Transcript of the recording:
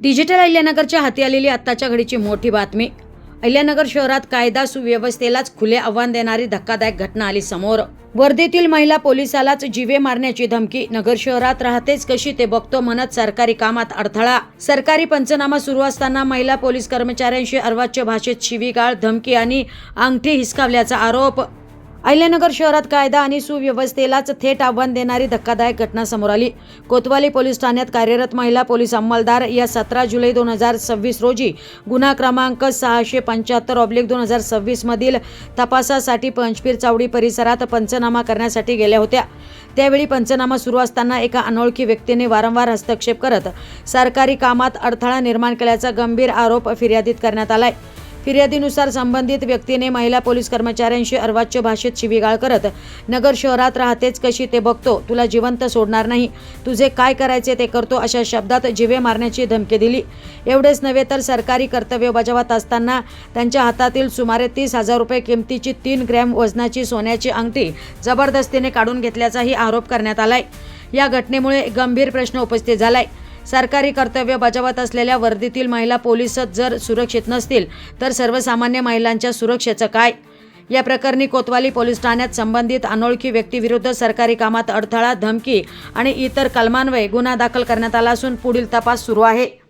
Digital अहिल्यानगरच्या हाती आलेली आत्ताच्या घडीची मोठी बातमी। अहिल्यानगर शहरात कायदा सुव्यवस्थेलाच खुले आव्हान देणारी धक्कादायक घटना आली समोर। वर्धेतील महिला पोलिसालाच जीवे मारण्याची धमकी। नगर शहरात राहतेच कशी ते बघतो म्हणत सरकारी कामात अडथळा। सरकारी पंचनामा सुरू असताना महिला पोलीस कर्मचाऱ्यांशी अर्वाच्य भाषेत शिवीगाळ, धमकी आणि अंगठी हिसकावल्याचा आरोप। अहिल्यानगर शहरात कायदा आणि सुव्यवस्थेलाच थेट आव्हान देणारी धक्कादायक घटना समोर आली। कोतवाली पोलीस ठाण्यात कार्यरत महिला पोलीस अंमलदार या 17 जुलै 2026 रोजी गुन्हा क्रमांक 675/2026 मधील तपासासाठी पंचपीर चावडी परिसरात पंचनामा करण्यासाठी गेल्या होत्या। त्यावेळी पंचनामा सुरू असताना एका अनोळखी व्यक्तीने वारंवार हस्तक्षेप करत सरकारी कामात अडथळा निर्माण केल्याचा गंभीर आरोप फिर्यादीत करण्यात आलाय। फिर्यादीनुसार संबंधित व्यक्तीने महिला पोलीस कर्मचाऱ्यांशी अर्वाच्य भाषेत शिवीगाळ करत नगर शहरात राहतेच कशी ते बघतो, तुला जिवंत सोडणार नाही, तुझे काय करायचे ते करतो अशा शब्दात जीवे मारण्याची धमकी दिली। एवढेच नव्हे तर सरकारी कर्तव्य बजावत असताना त्यांच्या हातातील सुमारे 30,000 रुपये किमतीची 3 ग्रॅम वजनाची सोन्याची अंगठी जबरदस्तीने काढून घेतल्याचाही आरोप करण्यात आलाय। या घटनेमुळे गंभीर प्रश्न उपस्थित झालाय। सरकारी कर्तव्य बजावत असलेल्या वर्धेतील महिला पोलीसच जर सुरक्षित नसतील तर सर्वसामान्य महिलांच्या सुरक्षेचं काय? या प्रकरणी कोतवाली पोलीस ठाण्यात संबंधित अनोळखी व्यक्तीविरुद्ध सरकारी कामात अडथळा, धमकी आणि इतर कलमान्वये गुन्हा दाखल करण्यात आला असून पुढील तपास सुरू आहे।